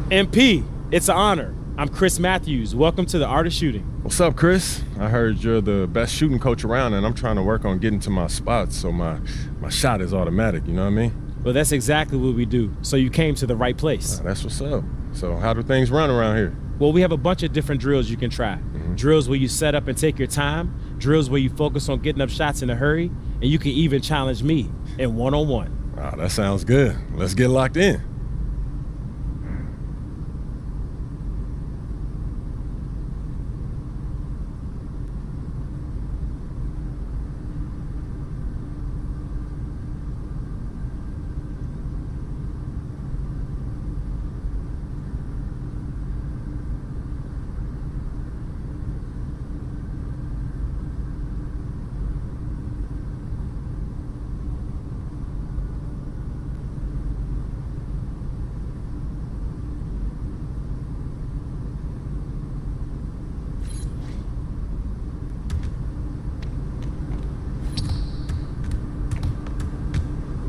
MP, it's an honor. I'm Chris Matthews. Welcome to the Art of Shooting. What's up, Chris? I heard you're the best shooting coach around, and I'm trying to work on getting to my spots so my shot is automatic, you know what I mean? Well, that's exactly what we do. So you came to the right place. That's what's up. So how do things run around here? Well, we have a bunch of different drills you can try. Drills where you set up and take your time, drills where you focus on getting up shots in a hurry, and you can even challenge me in one-on-one. Wow, that sounds good. Let's get locked in.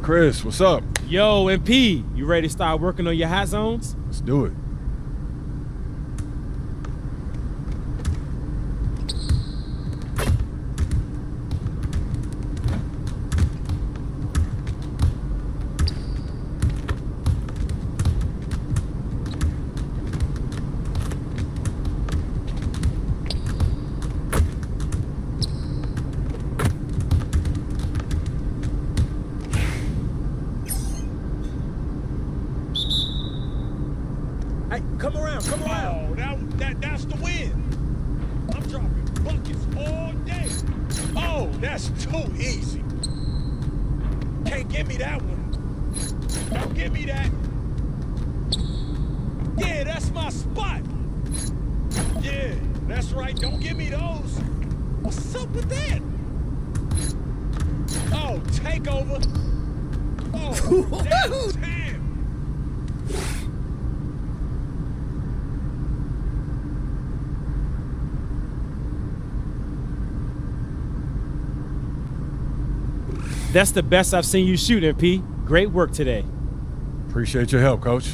Chris, what's up? Yo, MP, you ready to start working on your hot zones? Let's do it. Come around. Oh, that's the win. I'm dropping buckets all day. Oh, that's too easy. Can't give me that one. Don't give me that. Yeah, that's my spot. Yeah, that's right. Don't give me those. What's up with that? Oh, take over. Oh, damn. That's the best I've seen you shoot, MP. Great work today. Appreciate your help, Coach.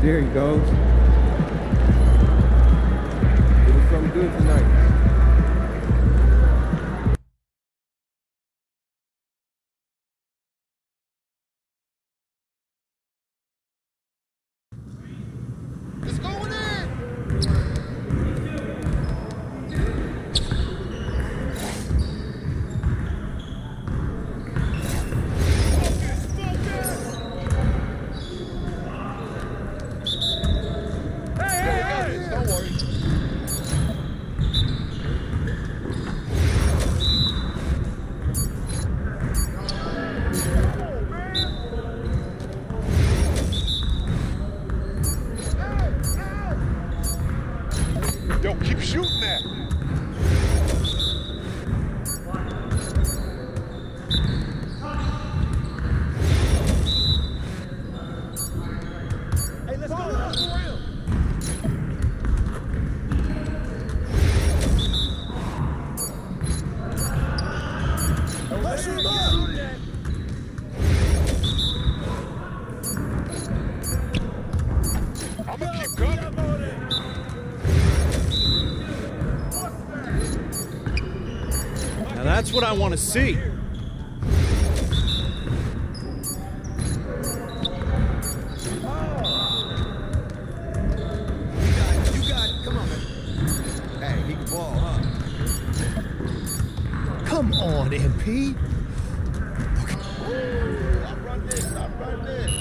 There he goes. It was something good tonight. It's going in! Hey, don't worry. Yo, keep shooting that. Hey, let's go. Let's go around. Pressure him up. I'm gonna keep coming. Now that's what I want to see. You got it. Come on, man. Hey, he can ball, huh? Come on, MP. I'll run this. I'll run this.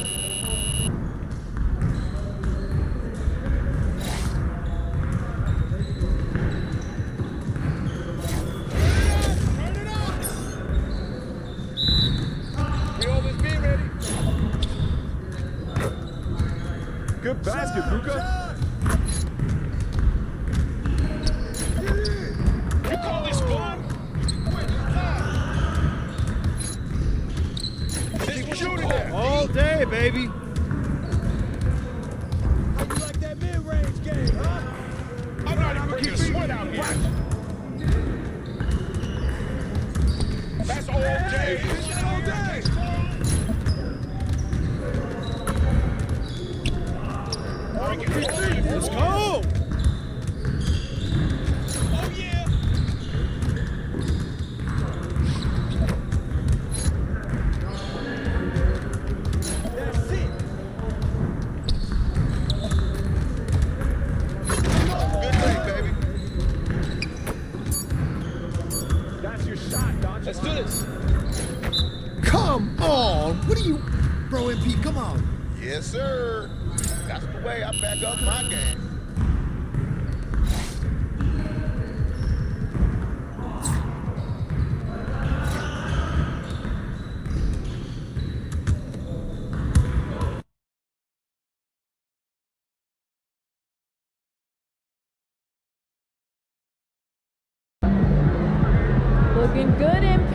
Turn it up. We always be ready. Good basket, Luka. You call this fun? Keep shooting that. All day, baby. You like that mid-range game, huh? I'm not even bringing a sweat out here. That's all day. All day. Let's go. Oh, yeah. That's it. Good day, baby. That's your shot, Don. Let's do this. Come on. What are you... Bro, MP, come on. Yes, sir. That's the way I back up my game. Looking good, MP.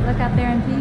Look out there, MP.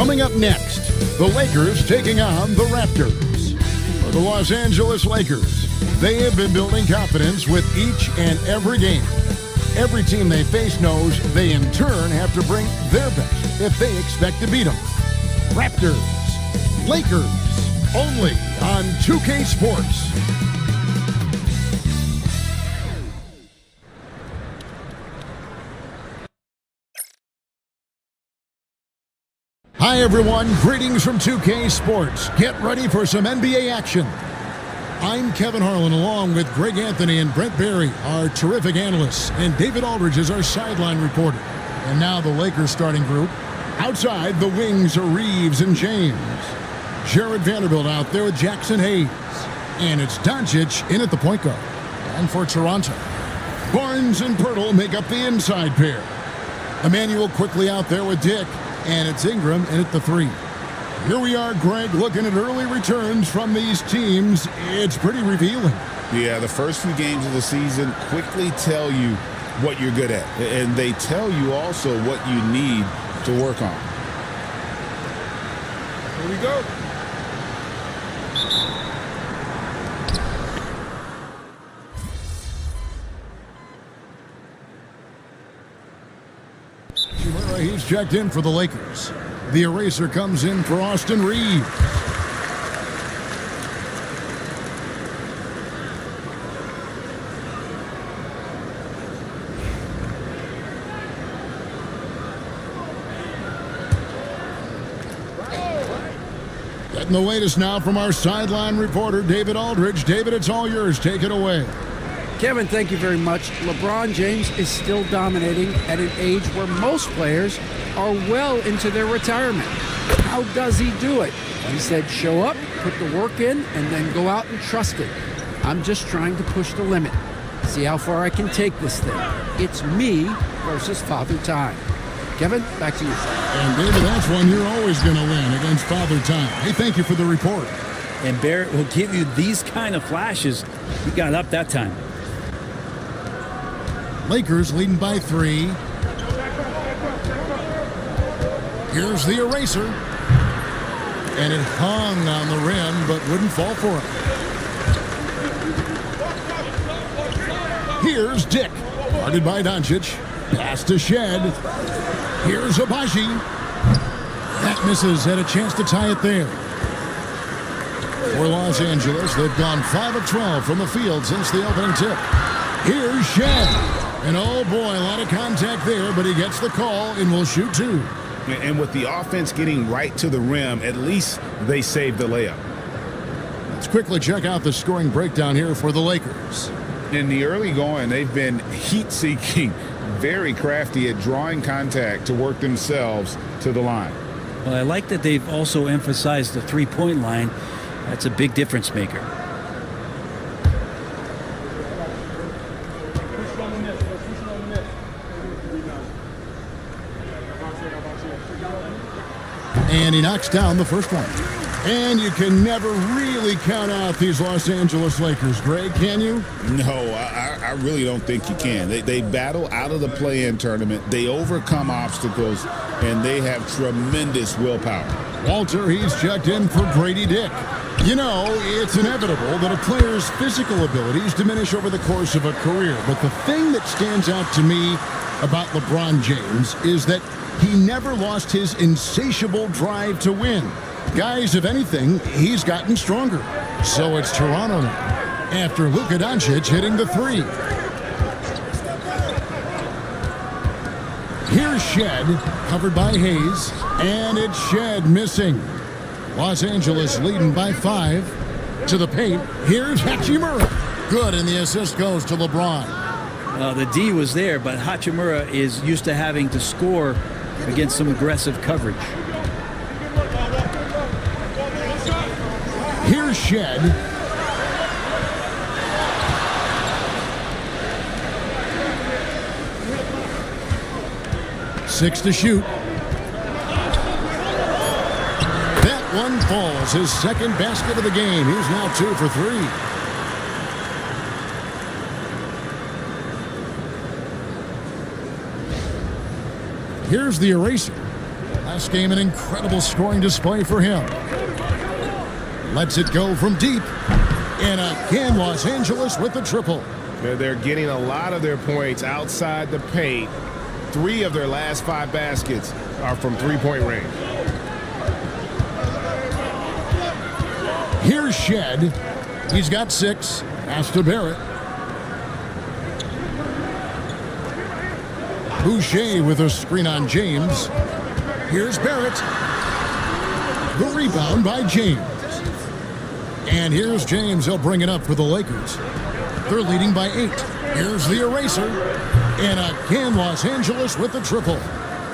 Coming up next, the Lakers taking on the Raptors. For the Los Angeles Lakers, they have been building confidence with each and every game. Every team they face knows they in turn have to bring their best if they expect to beat them. Raptors, Lakers, only on 2K Sports. Hi everyone, greetings from 2K Sports. Get ready for some NBA action. I'm Kevin Harlan along with Greg Anthony and Brent Barry, our terrific analysts, and David Aldridge is our sideline reporter. And now the Lakers starting group. Outside, the wings are Reeves and James. Jared Vanderbilt out there with Jackson Hayes. And it's Doncic in at the point guard. And for Toronto, Barnes and Pirtle make up the inside pair. Emmanuel quickly out there with Dick. And it's Ingram in at the 3. Here we are, Greg, looking at early returns from these teams. It's pretty revealing. Yeah, the first few games of the season quickly tell you what you're good at. And they tell you also what you need to work on. Here we go. He's checked in for the Lakers. The eraser comes in for Austin Reeves. Getting the latest now from our sideline reporter, David Aldridge. David, it's all yours. Take it away. Kevin, thank you very much. LeBron James is still dominating at an age where most players are well into their retirement. How does he do it? He said, show up, put the work in, and then go out and trust it. I'm just trying to push the limit. See how far I can take this thing. It's me versus Father Time. Kevin, back to you. And David, that's one you're always going to win against Father Time. Hey, thank you for the report. And Barrett will give you these kind of flashes. He got up that time. Lakers leading by 3. Here's the eraser. And it hung on the rim, but wouldn't fall for it. Here's Dick. Guarded by Doncic. Pass to Shed. Here's Abaji. That misses. Had a chance to tie it there. For Los Angeles, they've gone 5 of 12 from the field since the opening tip. Here's Shed. And oh boy, a lot of contact there, but he gets the call and will shoot 2. And with the offense getting right to the rim, at least they saved the layup. Let's quickly check out the scoring breakdown here for the Lakers. In the early going, they've been heat-seeking, very crafty at drawing contact to work themselves to the line. Well, I like that they've also emphasized the three-point line. That's a big difference maker. And he knocks down the first one. And you can never really count out these Los Angeles Lakers, Greg, can you? No, I really don't think you can. They battle out of the play-in tournament. They overcome obstacles, and they have tremendous willpower. Walter, he's checked in for Brady Dick. You know, it's inevitable that a player's physical abilities diminish over the course of a career. But the thing that stands out to me about LeBron James is that he never lost his insatiable drive to win. Guys, if anything, he's gotten stronger. So it's Toronto now, after Luka Doncic hitting the 3. Here's Shed, covered by Hayes, and it's Shed missing. Los Angeles leading by 5. To the paint, here's Hachimura. Good, and the assist goes to LeBron. The D was there, but Hachimura is used to having to score against some aggressive coverage. Here's Shed. Six to shoot. That one falls. His second basket of the game. He's now 2 for 3. Here's the eraser. Last game, an incredible scoring display for him. Lets it go from deep. And again, Los Angeles with the triple. They're getting a lot of their points outside the paint. 3 of their last 5 baskets are from three-point range. Here's Shed. He's got 6. Pass to Barrett. Boucher with a screen on James. Here's Barrett. The rebound by James. And here's James. He'll bring it up for the Lakers. They're leading by 8. Here's the eraser. And again, Los Angeles with the triple.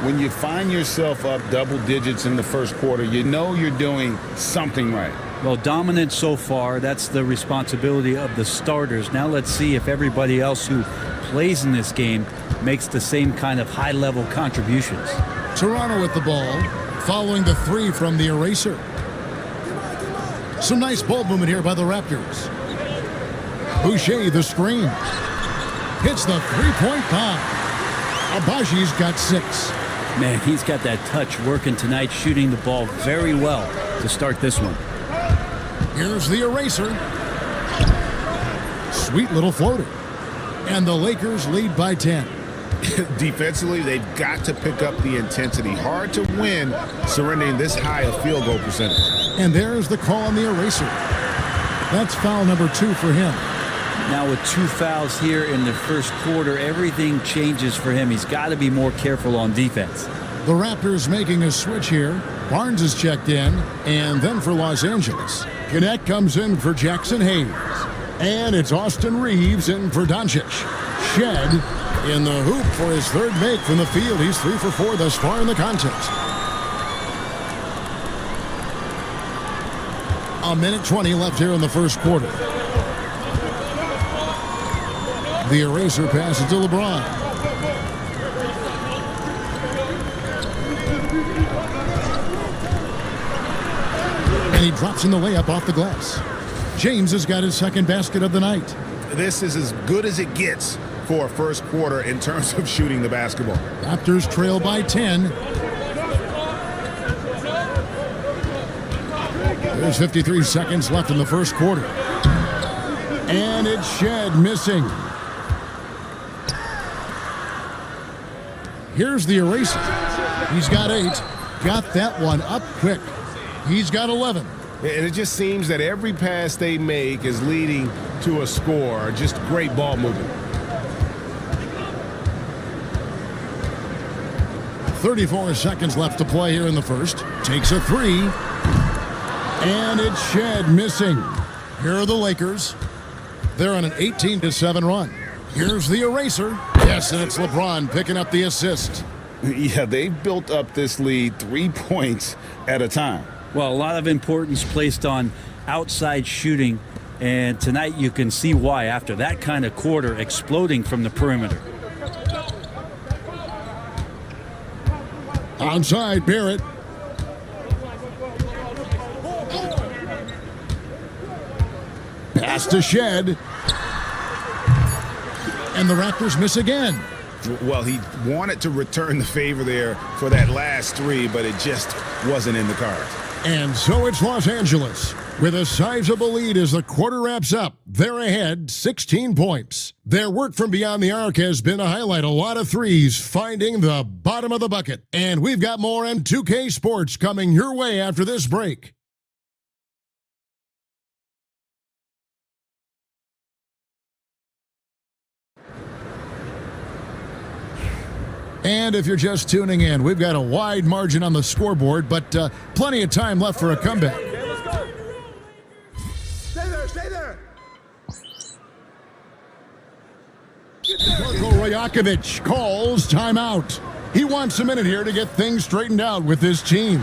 When you find yourself up double digits in the first quarter, you know you're doing something right. Well, dominant so far. That's the responsibility of the starters. Now let's see if everybody else who plays in this game makes the same kind of high-level contributions. Toronto with the ball, following the 3 from the eraser. Some nice ball movement here by the Raptors. Boucher, the screen. Hits the three-point bomb. Abaji's got 6. Man, he's got that touch working tonight, shooting the ball very well to start this one. Here's the eraser. Sweet little floater. And the Lakers lead by 10. Defensively, they've got to pick up the intensity. Hard to win surrendering this high a field goal percentage. And there's the call on the eraser. That's foul number 2 for him. Now with 2 fouls here in the first quarter, everything changes for him. He's got to be more careful on defense. The Raptors making a switch here. Barnes is checked in, and then for Los Angeles. Gannett comes in for Jackson Hayes. And it's Austin Reeves in for Doncic. Shed in the hoop for his 3rd make from the field. He's 3 for 4 thus far in the contest. A minute 20 left here in the first quarter. The eraser passes to LeBron. And he drops in the layup off the glass. James has got his 2nd basket of the night. This is as good as it gets for a first quarter in terms of shooting the basketball. Raptors trail by 10. There's 53 seconds left in the first quarter. And it's Shed missing. Here's the eraser. He's got 8. Got that one up quick. He's got 11. And it just seems that every pass they make is leading to a score. Just great ball movement. 34 seconds left to play here in the first. Takes a 3. And it's Shed missing. Here are the Lakers. They're on an 18-7 run. Here's the eraser. Yes, and it's LeBron picking up the assist. Yeah, they've built up this lead 3 points at a time. Well, a lot of importance placed on outside shooting, and tonight you can see why after that kind of quarter, exploding from the perimeter. Outside, Barrett. Pass to Shed. And the Raptors miss again. Well, he wanted to return the favor there for that last 3, but it just wasn't in the cards. And so it's Los Angeles with a sizable lead as the quarter wraps up. They're ahead 16 points. Their work from beyond the arc has been to highlight a lot of threes, finding the bottom of the bucket. And we've got more M2K Sports coming your way after this break. And if you're just tuning in, we've got a wide margin on the scoreboard, but plenty of time left for a comeback. Okay, let's go. Stay there, stay there. Marko Rajakovic calls timeout. He wants a minute here to get things straightened out with his team.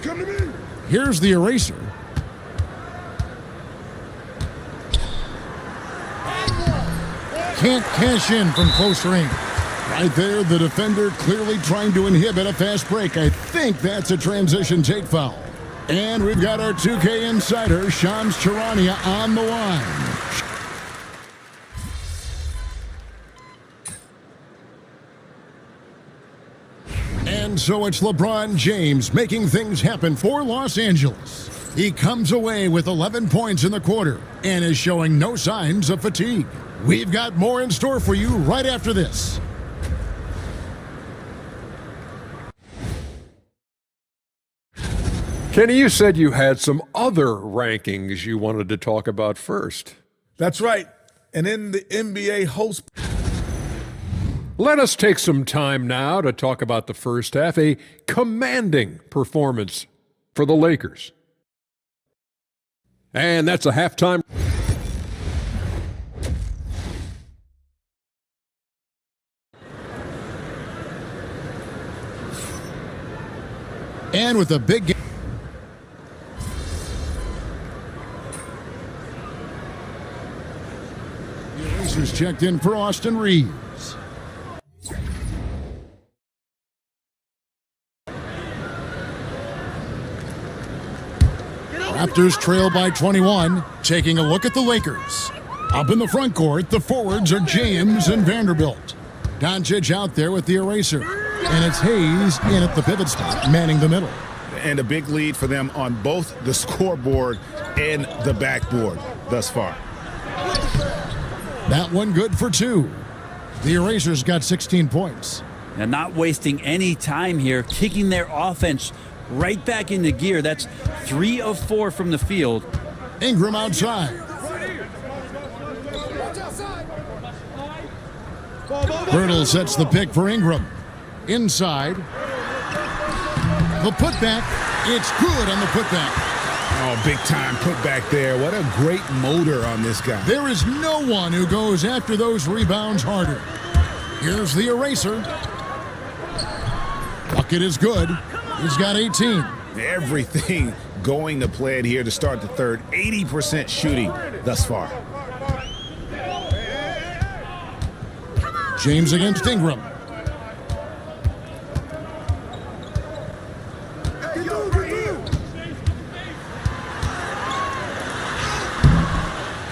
Come to me. Here's the eraser. Can't cash in from close range. Right there, the defender clearly trying to inhibit a fast break. I think that's a transition take foul. And we've got our 2K insider, Shams Charania, on the line. And so it's LeBron James making things happen for Los Angeles. He comes away with 11 points in the quarter and is showing no signs of fatigue. We've got more in store for you right after this. Kenny, you said you had some other rankings you wanted to talk about first. That's right. And in the NBA host... Let us take some time now to talk about the first half, a commanding performance for the Lakers. And that's a halftime. And with a big game. The Racers checked in for Austin Reeves. Raptors trail by 21, taking a look at the Lakers. Up in the front court, the forwards are James and Vanderbilt. Doncic out there with the eraser. And it's Hayes in at the pivot spot, manning the middle. And a big lead for them on both the scoreboard and the backboard thus far. That one good for 2. The Erasers got 16 points. Now, not wasting any time here, kicking their offense right back into gear. That's 3 of 4 from the field. Ingram outside. Bertle sets the pick for Ingram. Inside. The putback. It's good on the putback. Oh, big time putback there. What a great motor on this guy. There is no one who goes after those rebounds harder. Here's the eraser. Bucket is good. He's got 18. Everything going to plan here to start the third. 80% shooting thus far. James against Ingram.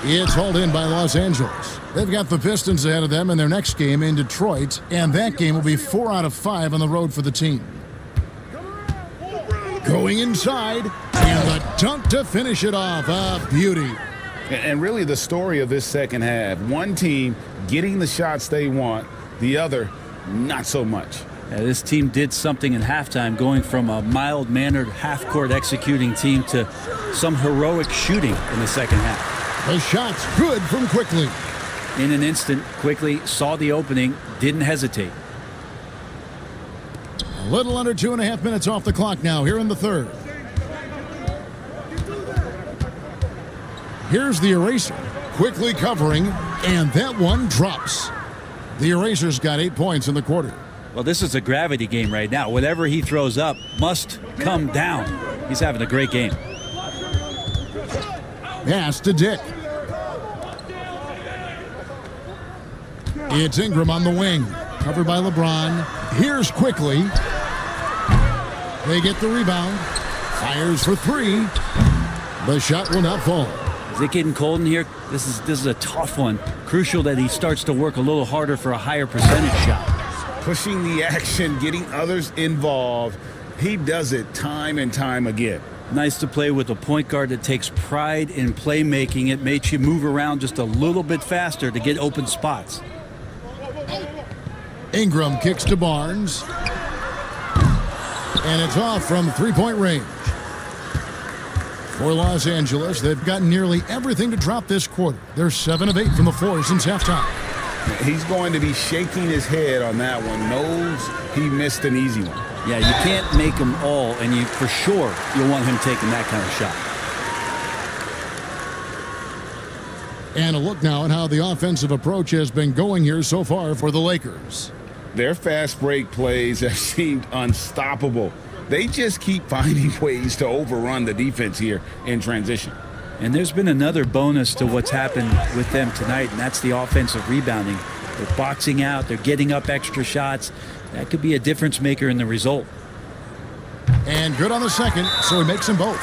It's hauled in by Los Angeles. They've got the Pistons ahead of them in their next game in Detroit, and that game will be 4 out of 5 on the road for the team. Going inside, and the dunk to finish it off. A beauty. And really the story of this second half, one team getting the shots they want, the other not so much. Yeah, this team did something in halftime, going from a mild-mannered half-court executing team to some heroic shooting in the second half. The shot's good from Quickly. In an instant, Quickly saw the opening, didn't hesitate. A little under 2.5 minutes off the clock now here in the third. Here's the eraser. Quickly covering, and that one drops. The eraser's got 8 points in the quarter. Well, this is a gravity game right now. Whatever he throws up must come down. He's having a great game. Pass to Dick. It's Ingram on the wing. Covered by LeBron. Here's Quickly. They get the rebound. Fires for 3. The shot will not fall. Is it getting cold in here? This is a tough one. Crucial that he starts to work a little harder for a higher percentage shot. Pushing the action, getting others involved. He does it time and time again. Nice to play with a point guard that takes pride in playmaking. It makes you move around just a little bit faster to get open spots. Ingram kicks to Barnes. And it's off from 3-point range. For Los Angeles, they've gotten nearly everything to drop this quarter. They're 7 of 8 from the floor since halftime. He's going to be shaking his head on that one. Knows he missed an easy one. Yeah, you can't make them all, and you for sure you'll want him taking that kind of shot. And a look now at how the offensive approach has been going here so far for the Lakers. Their fast break plays have seemed unstoppable. They just keep finding ways to overrun the defense here in transition. And there's been another bonus to what's happened with them tonight, and that's the offensive rebounding. They're boxing out. They're getting up extra shots. That could be a difference maker in the result. And good on the second, so he makes them both.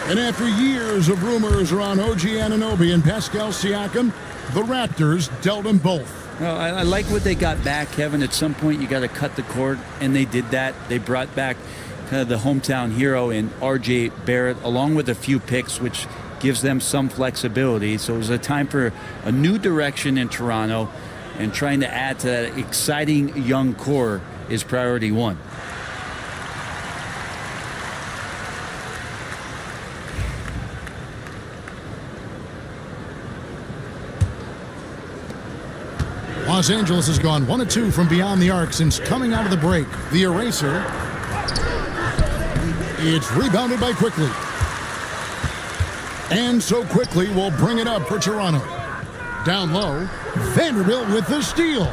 And after years of rumors around OG Anunoby and Pascal Siakam, the Raptors dealt them both. Well, I like what they got back, Kevin. At some point, you got to cut the cord, and they did that. They brought back kind of the hometown hero in RJ Barrett, along with a few picks, which gives them some flexibility. So it was a time for a new direction in Toronto, and trying to add to that exciting young core is priority one. Los Angeles has gone 1 of 2 from beyond the arc since coming out of the break. The eraser. It's rebounded by Quickly. And so Quickly will bring it up for Toronto. Down low, Vanderbilt with the steal.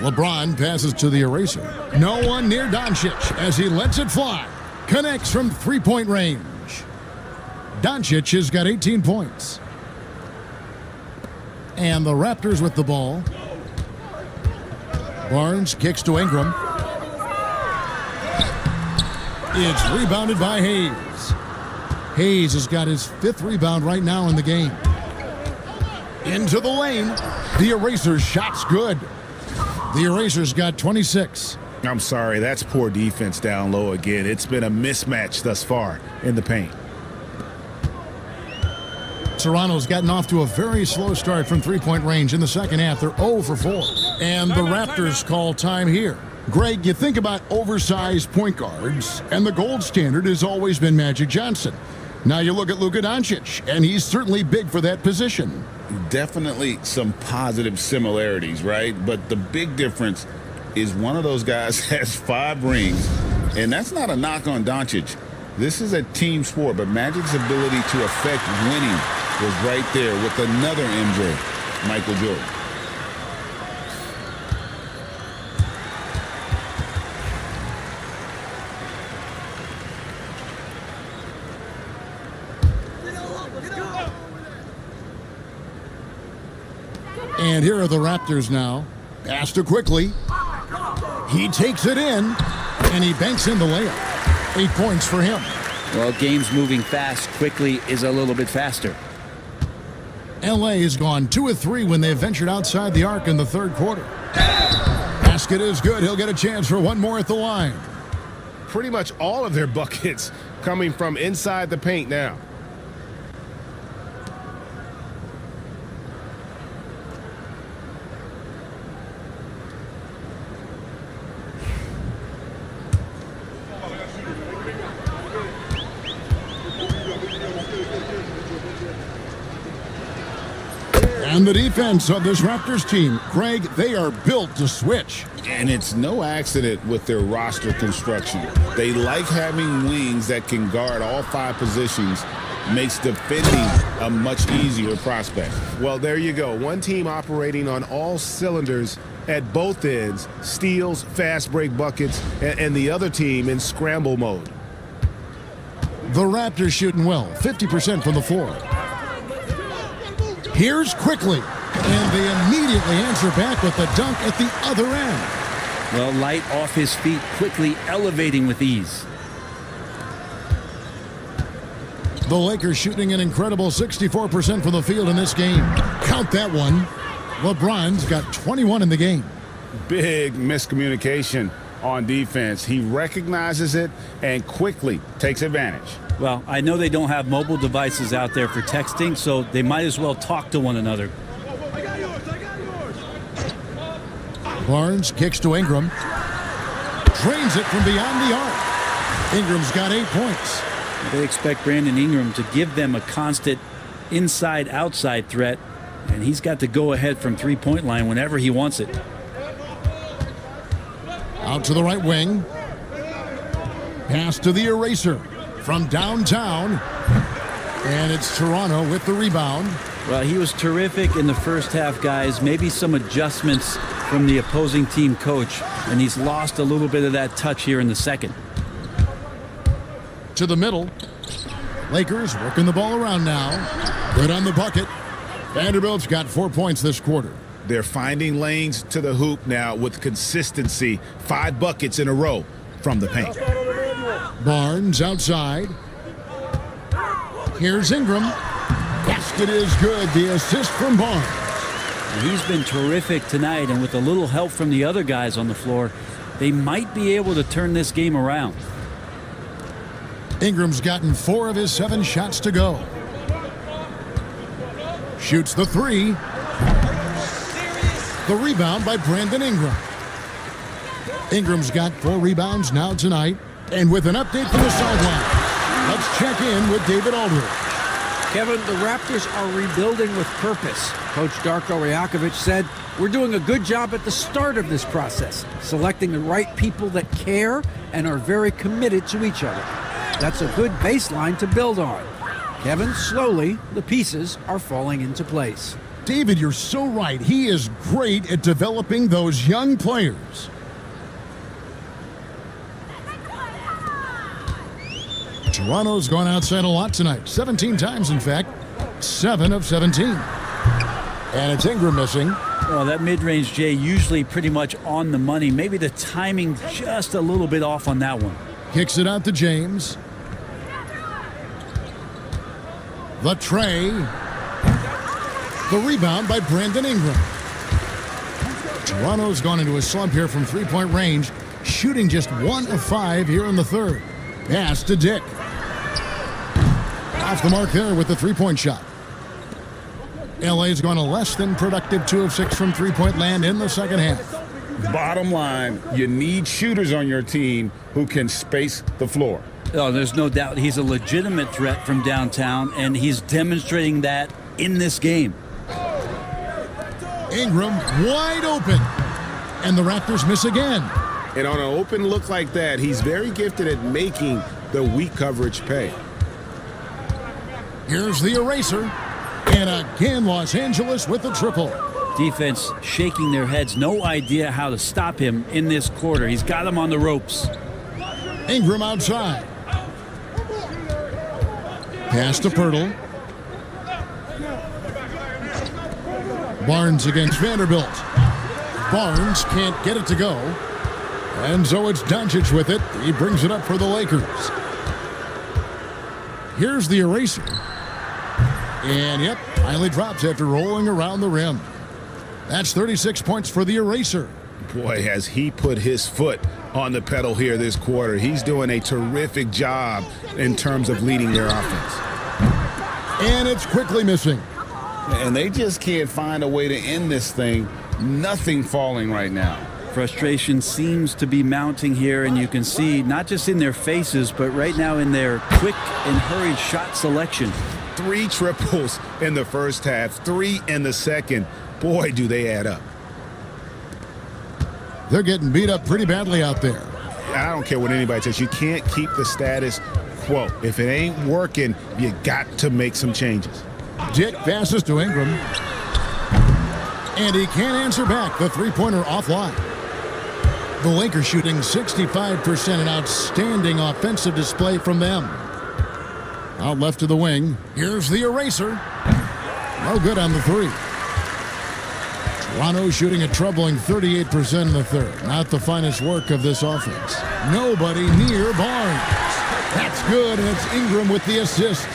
LeBron passes to the eraser. No one near Doncic as he lets it fly. Connects from three-point range. Doncic has got 18 points. And the Raptors with the ball. Barnes kicks to Ingram. It's rebounded by Hayes. Hayes has got his 5th rebound right now in the game. Into the lane. The eraser's shot's good. The eraser's got 26. I'm sorry, that's poor defense down low again. It's been a mismatch thus far in the paint. Toronto's gotten off to a very slow start from three-point range in the second half. They're 0 for 4. And the Raptors call time here. Greg, you think about oversized point guards, and the gold standard has always been Magic Johnson. Now you look at Luka Doncic, and he's certainly big for that position. Definitely some positive similarities, right? But the big difference is one of those guys has 5 rings, and that's not a knock on Doncic. This is a team sport, but Magic's ability to affect winning was right there with another MJ, Michael Jordan. And here are the Raptors now. Pass to Quickly. He takes it in, and he banks in the layup. 8 points for him. Well, game's moving fast. Quickly is a little bit faster. LA has gone 2 of 3 when they ventured outside the arc in the third quarter. Basket is good. He'll get a chance for one more at the line. Pretty much all of their buckets coming from inside the paint now. And the defense of this Raptors team, Craig, they are built to switch. And it's no accident with their roster construction. They like having wings that can guard all 5 positions. Makes defending a much easier prospect. Well, there you go. One team operating on all cylinders at both ends. Steals, fast break buckets, and the other team in scramble mode. The Raptors shooting well, 50% from the floor. Here's Quickly, and they immediately answer back with the dunk at the other end. Well, light off his feet, Quickly elevating with ease. The Lakers shooting an incredible 64% from the field in this game. Count that one. LeBron's got 21 in the game. Big miscommunication on defense. He recognizes it and quickly takes advantage. Well, I know they don't have mobile devices out there for texting, so they might as well talk to one another. Barnes kicks to Ingram. Drains it from beyond the arc. Ingram's got 8 points. They expect Brandon Ingram to give them a constant inside-outside threat, and he's got to go ahead from three-point line whenever he wants it. Out to the right wing. Pass to the eraser from downtown. And it's Toronto with the rebound. Well, he was terrific in the first half, guys. Maybe some adjustments from the opposing team coach, and he's lost a little bit of that touch here in the second. To the middle. Lakers working the ball around now. Good on the bucket. Vanderbilt's got 4 points this quarter. They're finding lanes to the hoop now with consistency. 5 buckets in a row from the paint. Barnes outside. Here's Ingram. Basket is good. The assist from Barnes. He's been terrific tonight, and with a little help from the other guys on the floor, they might be able to turn this game around. Ingram's gotten 4 of his 7 shots to go. Shoots the 3. The rebound by Brandon Ingram. Ingram's got 4 rebounds now tonight. And with an update from the sideline, let's check in with David Aldridge. Kevin, the Raptors are rebuilding with purpose. Coach Darko Rajakovic said, "We're doing a good job at the start of this process, selecting the right people that care and are very committed to each other. That's a good baseline to build on." Kevin, slowly, the pieces are falling into place. David, you're so right. He is great at developing those young players. Toronto's gone outside a lot tonight. 17 times, in fact. 7 of 17. And it's Ingram missing. Well, that mid-range, Jay, usually pretty much on the money. Maybe the timing just a little bit off on that one. Kicks it out to James. The tray. The rebound by Brandon Ingram. Toronto's gone into a slump here from three-point range, shooting just 1 of 5 here in the third. Pass to Dick. Off the mark there with the three-point shot. LA's gone a less than productive 2 of 6 from three-point land in the second half. Bottom line, you need shooters on your team who can space the floor. Oh, there's no doubt he's a legitimate threat from downtown, and he's demonstrating that in this game. Ingram wide open, and the Raptors miss again. And on an open look like that, he's very gifted at making the weak coverage pay. Here's the eraser, and again Los Angeles with the triple. Defense shaking their heads, no idea how to stop him in this quarter. He's got him on the ropes. Ingram outside. Pass to Pirtle. Barnes against Vanderbilt. Barnes can't get it to go. And so it's Doncic with it. He brings it up for the Lakers. Here's the eraser. And yep, finally drops after rolling around the rim. That's 36 points for the eraser. Boy, has he put his foot on the pedal here this quarter. He's doing a terrific job in terms of leading their offense. And it's quickly missing. And they just can't find a way to end this thing. Nothing falling right now. Frustration seems to be mounting here, and you can see not just in their faces, but right now in their quick and hurried shot selection. 3 triples in the first half, 3 in the second. Boy, do they add up. They're getting beat up pretty badly out there. I don't care what anybody says. You can't keep the status quo. If it ain't working, you got to make some changes. Dick passes to Ingram. And he can't answer back. The three-pointer offline. The Lakers shooting 65%, an outstanding offensive display from them. Out left to the wing. Here's the eraser. No good on the 3. Toronto shooting a troubling 38% in the third. Not the finest work of this offense. Nobody near Barnes. That's good, and it's Ingram with the assist.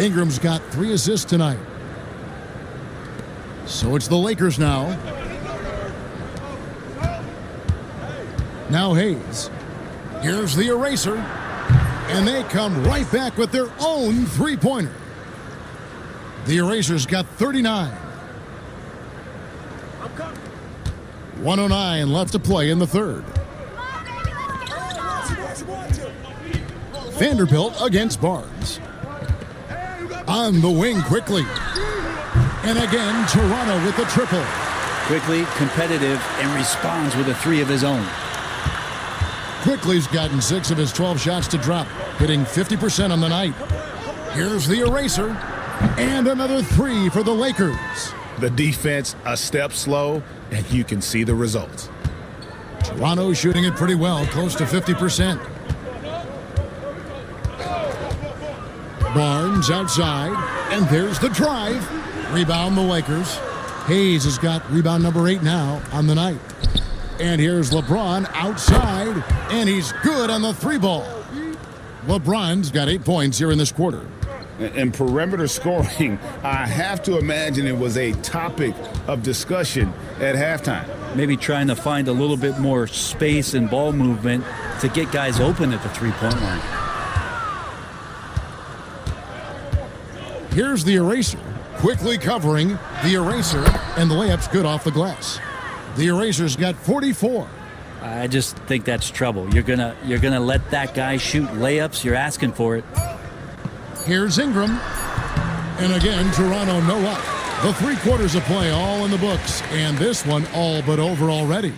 Ingram's got 3 assists tonight. So it's the Lakers now. Now Hayes. Here's the eraser. And they come right back with their own three-pointer. The eraser's got 39. 109 left to play in the third. Vanderbilt against Barnes. On the wing quickly. And again, Toronto with the triple. Quickly, competitive, and responds with a 3 of his own. Quickly's gotten 6 of his 12 shots to drop, hitting 50% on the night. Here's the eraser. And another 3 for the Lakers. The defense a step slow, and you can see the results. Toronto shooting it pretty well, close to 50%. Barnes outside, and there's the drive. Rebound the Lakers. Hayes has got rebound number 8 now on the night. And here's LeBron outside, and he's good on the 3-ball. LeBron's got 8 points here in this quarter. And perimeter scoring, I have to imagine it was a topic of discussion at halftime. Maybe trying to find a little bit more space and ball movement to get guys open at the three-point line. Here's the eraser, quickly covering the eraser, and the layup's good off the glass. The eraser's got 44. I just think that's trouble. You're gonna let that guy shoot layups. You're asking for it. Here's Ingram. And again, Toronto no up. The 3 quarters of play all in the books, and this one all but over already.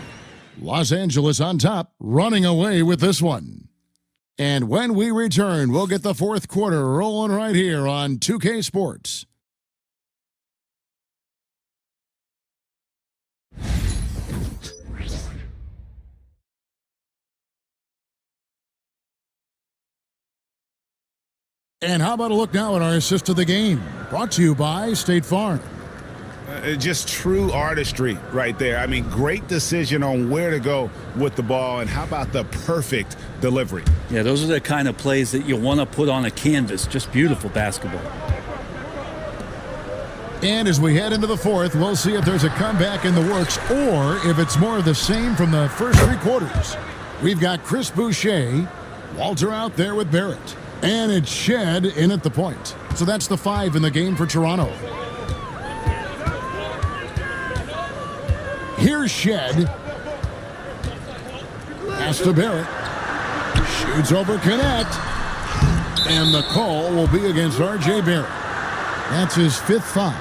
Los Angeles on top, running away with this one. And when we return, we'll get the 4th quarter rolling right here on 2K Sports. And how about a look now at our assist of the game? Brought to you by State Farm. Just true artistry right there. I mean, great decision on where to go with the ball, and how about the perfect delivery? Yeah, those are the kind of plays that you want to put on a canvas. Just beautiful basketball. And as we head into the 4th, we'll see if there's a comeback in the works or if it's more of the same from the first 3 quarters. We've got Chris Boucher, Walter out there with Barrett, and it's Shed in at the point. So that's the 5 in the game for Toronto. Here's Shed. Pass to Barrett. Shoots over Connect. And the call will be against R.J. Barrett. That's his 5th foul.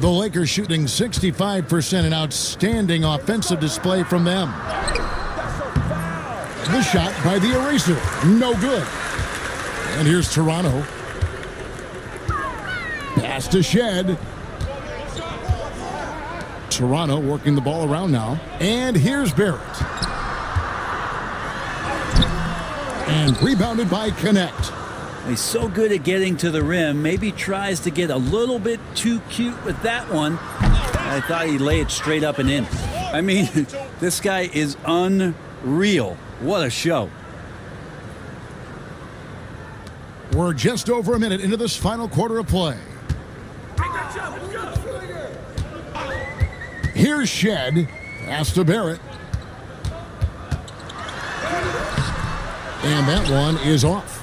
The Lakers shooting 65%, an outstanding offensive display from them. The shot by the eraser, no good. And here's Toronto. Pass to Shed. Toronto working the ball around now. And here's Barrett. And rebounded by Connect. He's so good at getting to the rim. Maybe tries to get a little bit too cute with that one. I thought he'd lay it straight up and in. I mean, this guy is unreal. What a show. We're just over a minute into this final quarter of play. Here's Shed. Pass to Barrett. And that one is off.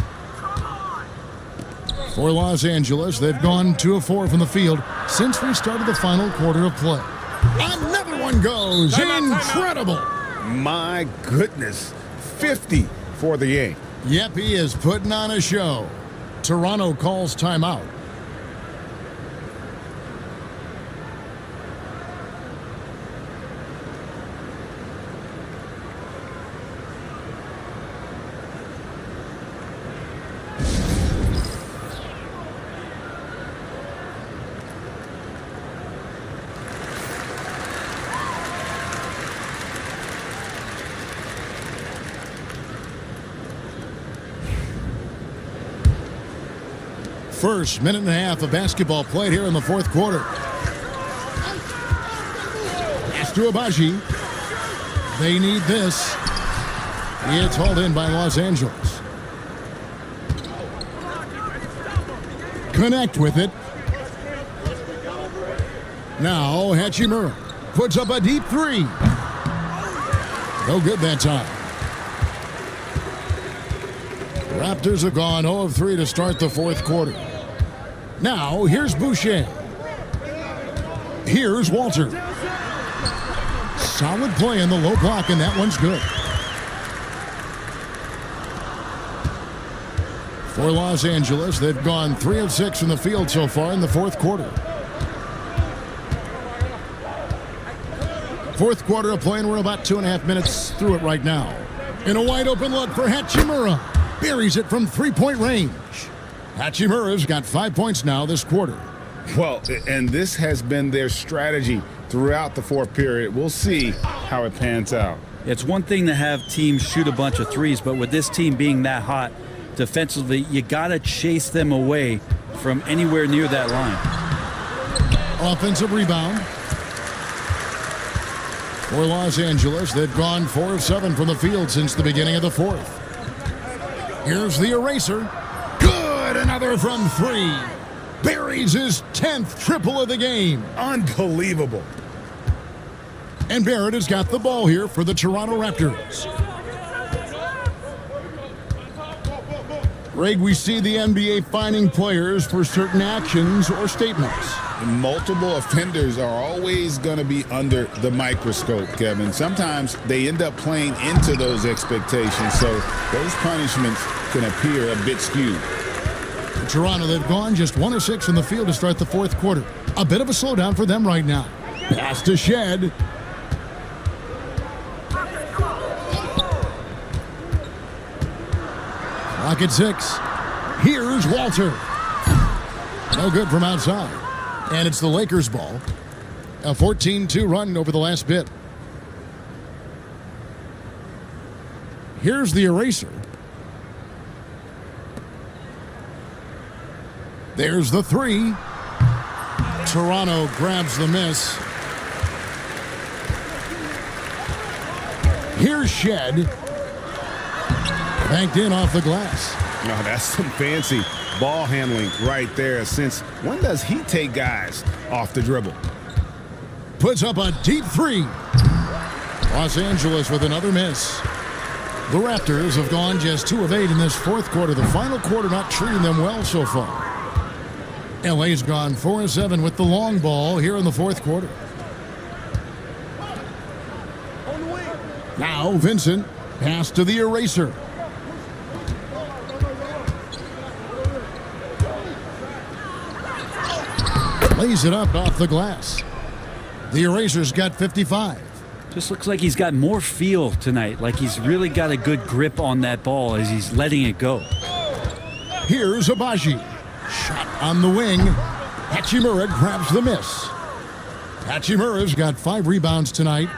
For Los Angeles, they've gone 2 of 4 from the field since we started the final quarter of play. Another one goes. Incredible. My goodness. 50 for the game. Yep, he is putting on a show. Toronto calls timeout. First minute and a half of basketball played here in the 4th quarter. Pass to Abaji. They need this. It's hauled in by Los Angeles. Connect with it. Now Hachimura puts up a deep 3. No good that time. Raptors have gone 0 of 3 to start the 4th quarter. Now, here's Boucher. Here's Walter. Solid play in the low block, and that one's good. For Los Angeles, they've gone 3 of 6 from the field so far in the 4th quarter. 4th quarter of play, and we're about 2.5 minutes through it right now. In a wide open look for Hachimura. Buries it from 3-point range. Hachimura's got 5 points now this quarter. Well, and this has been their strategy throughout the 4th period. We'll see how it pans out. It's one thing to have teams shoot a bunch of threes, but with this team being that hot defensively, you got to chase them away from anywhere near that line. Offensive rebound for Los Angeles. They've gone 4 of 7 from the field since the beginning of the fourth. Here's the eraser. Good, another from 3. Buries his 10th triple of the game. Unbelievable. And Barrett has got the ball here for the Toronto Raptors. Greg, we see the NBA fining players for certain actions or statements. Multiple offenders are always going to be under the microscope, Kevin. Sometimes they end up playing into those expectations, so those punishments can appear a bit skewed. Toronto, they've gone just 1 of 6 from the field to start the fourth quarter. A bit of a slowdown for them right now. Pass to Shed. Clock at 6. Here's Walter. No good from outside. And it's the Lakers' ball. A 14-2 run over the last bit. Here's the eraser. There's the 3. Toronto grabs the miss. Here's Shed. Banked in off the glass. Oh, that's some fancy ball handling right there. Since when does he take guys off the dribble? Puts up a deep 3. Los Angeles with another miss. The Raptors have gone just 2 of 8 in this fourth quarter. The final quarter not treating them well so far. LA's gone 4 of 7 with the long ball here in the fourth quarter. Now Vincent, pass to the eraser. Lays it up off the glass. The eraser's got 55. Just looks like he's got more feel tonight, like he's really got a good grip on that ball as he's letting it go. Here's Abaji. Shot on the wing. Hachimura grabs the miss. Hachimura's got 5 rebounds tonight.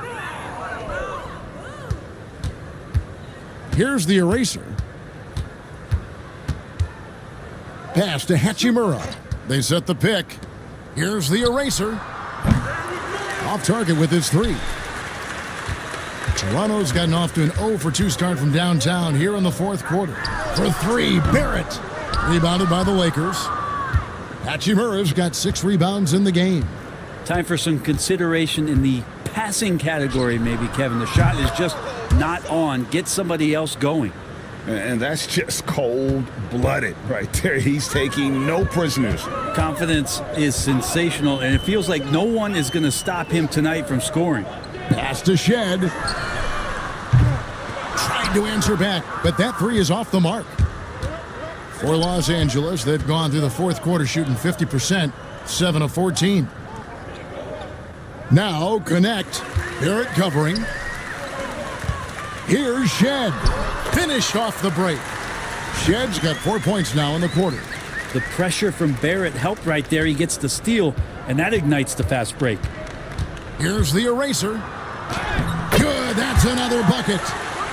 Here's the eraser. Pass to Hachimura. They set the pick. Here's the eraser. Off target with his 3. Toronto's gotten off to an 0 for 2 start from downtown here in the fourth quarter. For 3, Barrett. Rebounded by the Lakers. Hachimura's got 6 rebounds in the game. Time for some consideration in the passing category, maybe, Kevin. The shot is just not on. Get somebody else going. And that's just cold-blooded right there. He's taking no prisoners. Confidence is sensational, and it feels like no one is going to stop him tonight from scoring. Pass to Shed. Tried to answer back, but that 3 is off the mark. For Los Angeles, they've gone through the fourth quarter shooting 50%, 7 of 14. Now connect. Barrett covering. Here's Shed. Finished off the break. Shed's got 4 points now in the quarter. The pressure from Barrett helped right there. He gets the steal, and that ignites the fast break. Here's the eraser. Good, that's another bucket.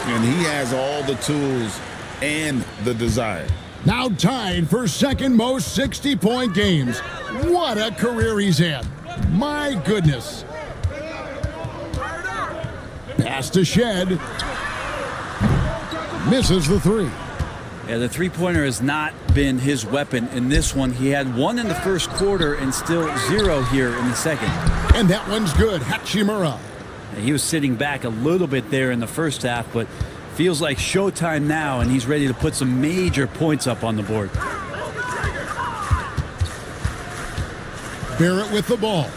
And he has all the tools and the desire. Now tied for second most 60-point games. What a career he's had. My goodness. Pass to Shed. Misses the 3. Yeah, the three-pointer has not been his weapon in this one. He had 1 in the first quarter and still 0 here in the second. And that one's good. Hachimura. He was sitting back a little bit there in the first half, but feels like showtime now, and he's ready to put some major points up on the board. Barrett with the ball.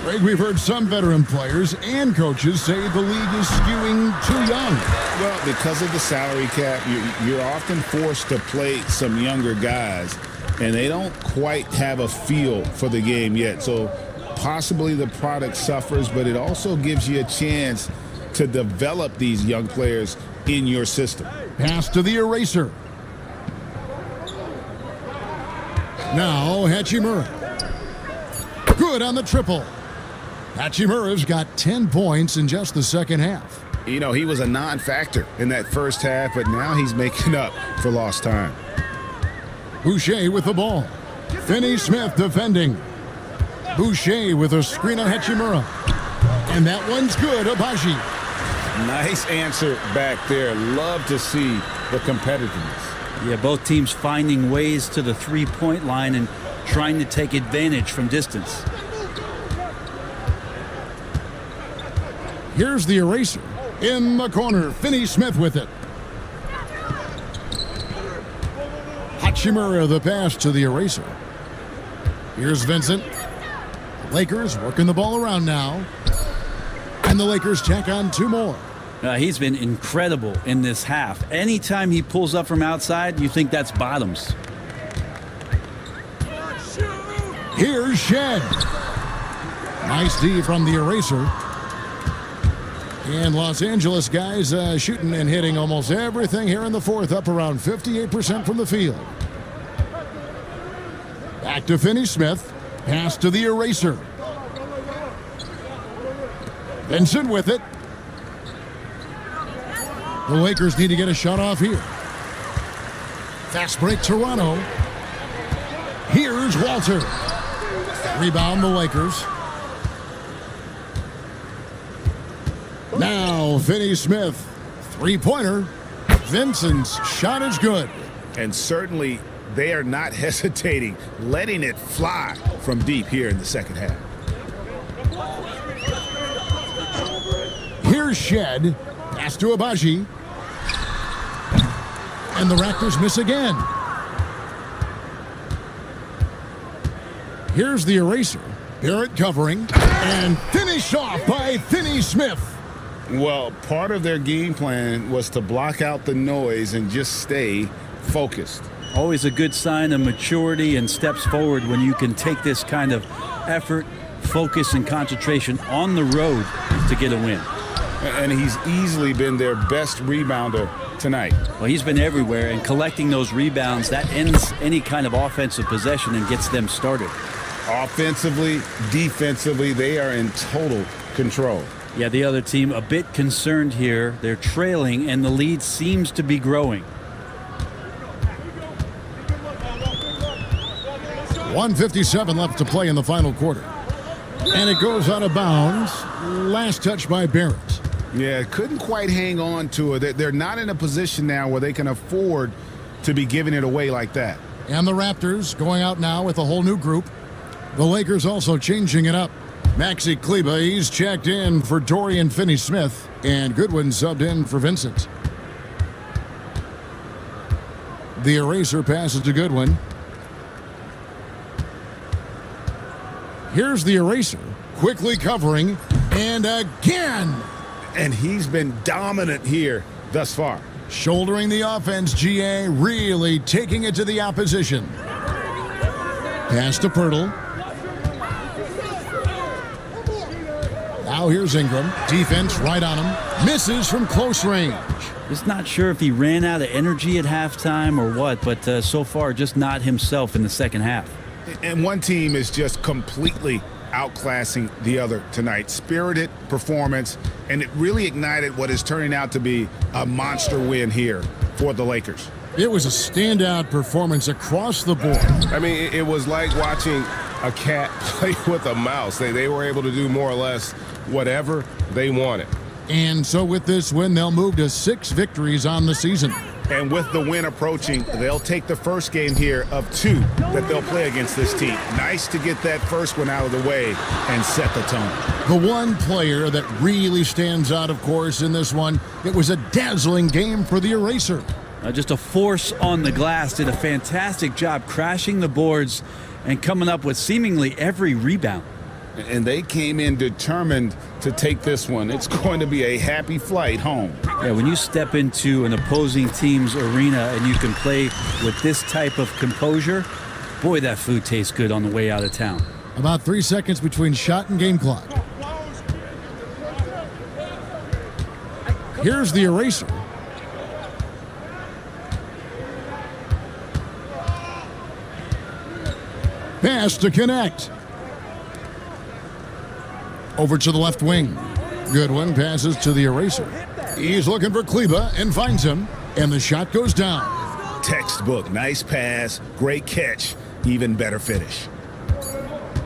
Greg, we've heard some veteran players and coaches say the league is skewing too young. Well, because of the salary cap, you're often forced to play some younger guys, and they don't quite have a feel for the game yet. So possibly the product suffers, but it also gives you a chance to develop these young players in your system. Pass to the eraser. Now Hachimura. Good on the triple. Hachimura's got 10 points in just the second half. You know, he was a non-factor in that first half, but now he's making up for lost time. Boucher with the ball. Finney-Smith defending. Boucher with a screen on Hachimura. And that one's good, Abaji. Nice answer back there. Love to see the competitiveness. Yeah, both teams finding ways to the three-point line and trying to take advantage from distance. Here's the eraser. In the corner, Finney-Smith with it. Hachimura the pass to the eraser. Here's Vincent. Lakers working the ball around now. And the Lakers tack on 2 more. He's been incredible in this half. Anytime he pulls up from outside, you think that's bottoms. Here's Shed. Nice D from the eraser. And Los Angeles guys shooting and hitting almost everything here in the fourth, up around 58% from the field. Back to Finney-Smith. Pass to the eraser. Vincent with it. The Lakers need to get a shot off here. Fast break, Toronto. Here's Walter. Rebound, the Lakers. Now, Finney-Smith. Three-pointer. Vincent's shot is good. And certainly they are not hesitating, letting it fly from deep here in the second half. Here's Shed. Pass to Abaji. And the Raptors miss again. Here's the eraser. Barrett covering. And finished off by Finney-Smith. Well, part of their game plan was to block out the noise and just stay focused. Always a good sign of maturity and steps forward when you can take this kind of effort, focus, and concentration on the road to get a win. And he's easily been their best rebounder tonight. Well, he's been everywhere, and collecting those rebounds, that ends any kind of offensive possession and gets them started. Offensively, defensively, they are in total control. Yeah, the other team a bit concerned here. They're trailing, and the lead seems to be growing. 1:57 left to play in the final quarter. And it goes out of bounds. Last touch by Barrett. Yeah, couldn't quite hang on to it. They're not in a position now where they can afford to be giving it away like that. And the Raptors going out now with a whole new group. The Lakers also changing it up. Maxi Kleba, he's checked in for Dorian Finney-Smith. And Goodwin subbed in for Vincent. The eraser passes to Goodwin. Here's the eraser. Quickly covering. And again. And he's been dominant here thus far. Shouldering the offense, GA really taking it to the opposition. Pass to Pirtle. Now here's Ingram. Defense right on him. Misses from close range. Just not sure if he ran out of energy at halftime or what, but so far just not himself in the second half. And one team is just completely outclassing the other tonight. Spirited performance, and it really ignited what is turning out to be a monster win here for the Lakers. It was a standout performance across the board. I mean, it was like watching a cat play with a mouse. They were able to do more or less whatever they wanted. And so with this win, they'll move to 6 victories on the season. And with the win approaching, they'll take the first game here of 2 that they'll play against this team. Nice to get that first one out of the way and set the tone. The one player that really stands out, of course, in this one, it was a dazzling game for the eraser. Just a force on the glass, did a fantastic job crashing the boards and coming up with seemingly every rebound. And they came in determined to take this one. It's going to be a happy flight home. Yeah, when you step into an opposing team's arena and you can play with this type of composure, boy, that food tastes good on the way out of town. About 3 seconds between shot and game clock. Here's the eraser. Pass to connect. Over to the left wing. Goodwin passes to the eraser. He's looking for Kleba and finds him, and the shot goes down. Textbook, nice pass, great catch, even better finish.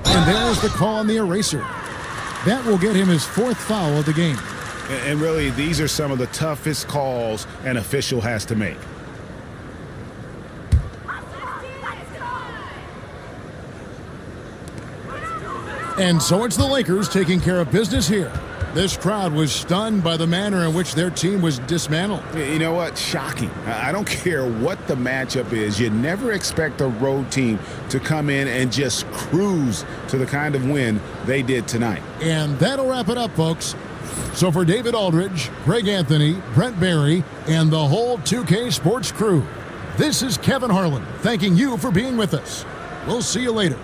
And there's the call on the eraser. That will get him his 4th foul of the game. And really, these are some of the toughest calls an official has to make. And so it's the Lakers taking care of business here. This crowd was stunned by the manner in which their team was dismantled. You know what? Shocking. I don't care what the matchup is. You never expect a road team to come in and just cruise to the kind of win they did tonight. And that'll wrap it up, folks. So for David Aldridge, Greg Anthony, Brent Barry, and the whole 2K Sports crew, this is Kevin Harlan thanking you for being with us. We'll see you later.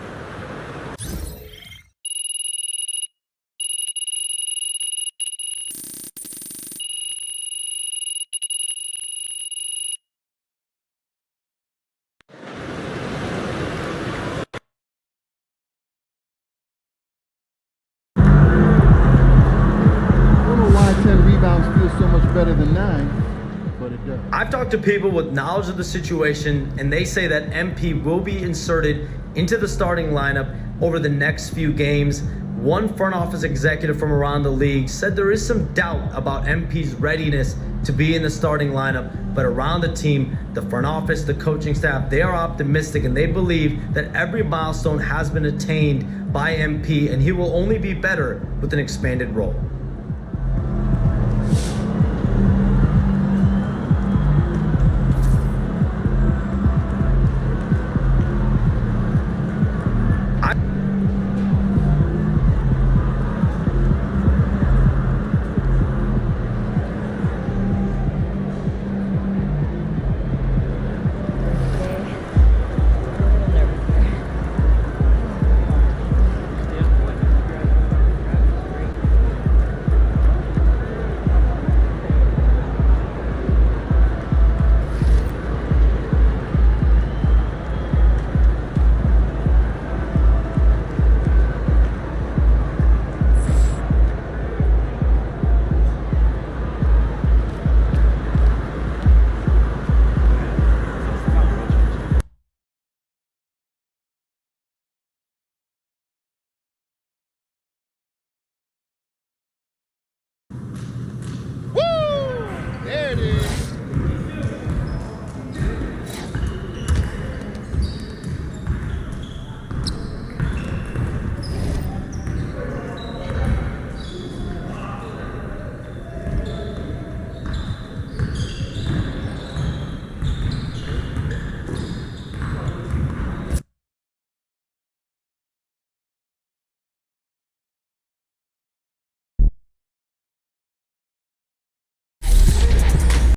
So much better than 9, but it does. I've talked to people with knowledge of the situation, and they say that MP will be inserted into the starting lineup over the next few games. One front office executive from around the league said there is some doubt about MP's readiness to be in the starting lineup, but around the team, the front office, the coaching staff, they are optimistic and they believe that every milestone has been attained by MP, and he will only be better with an expanded role.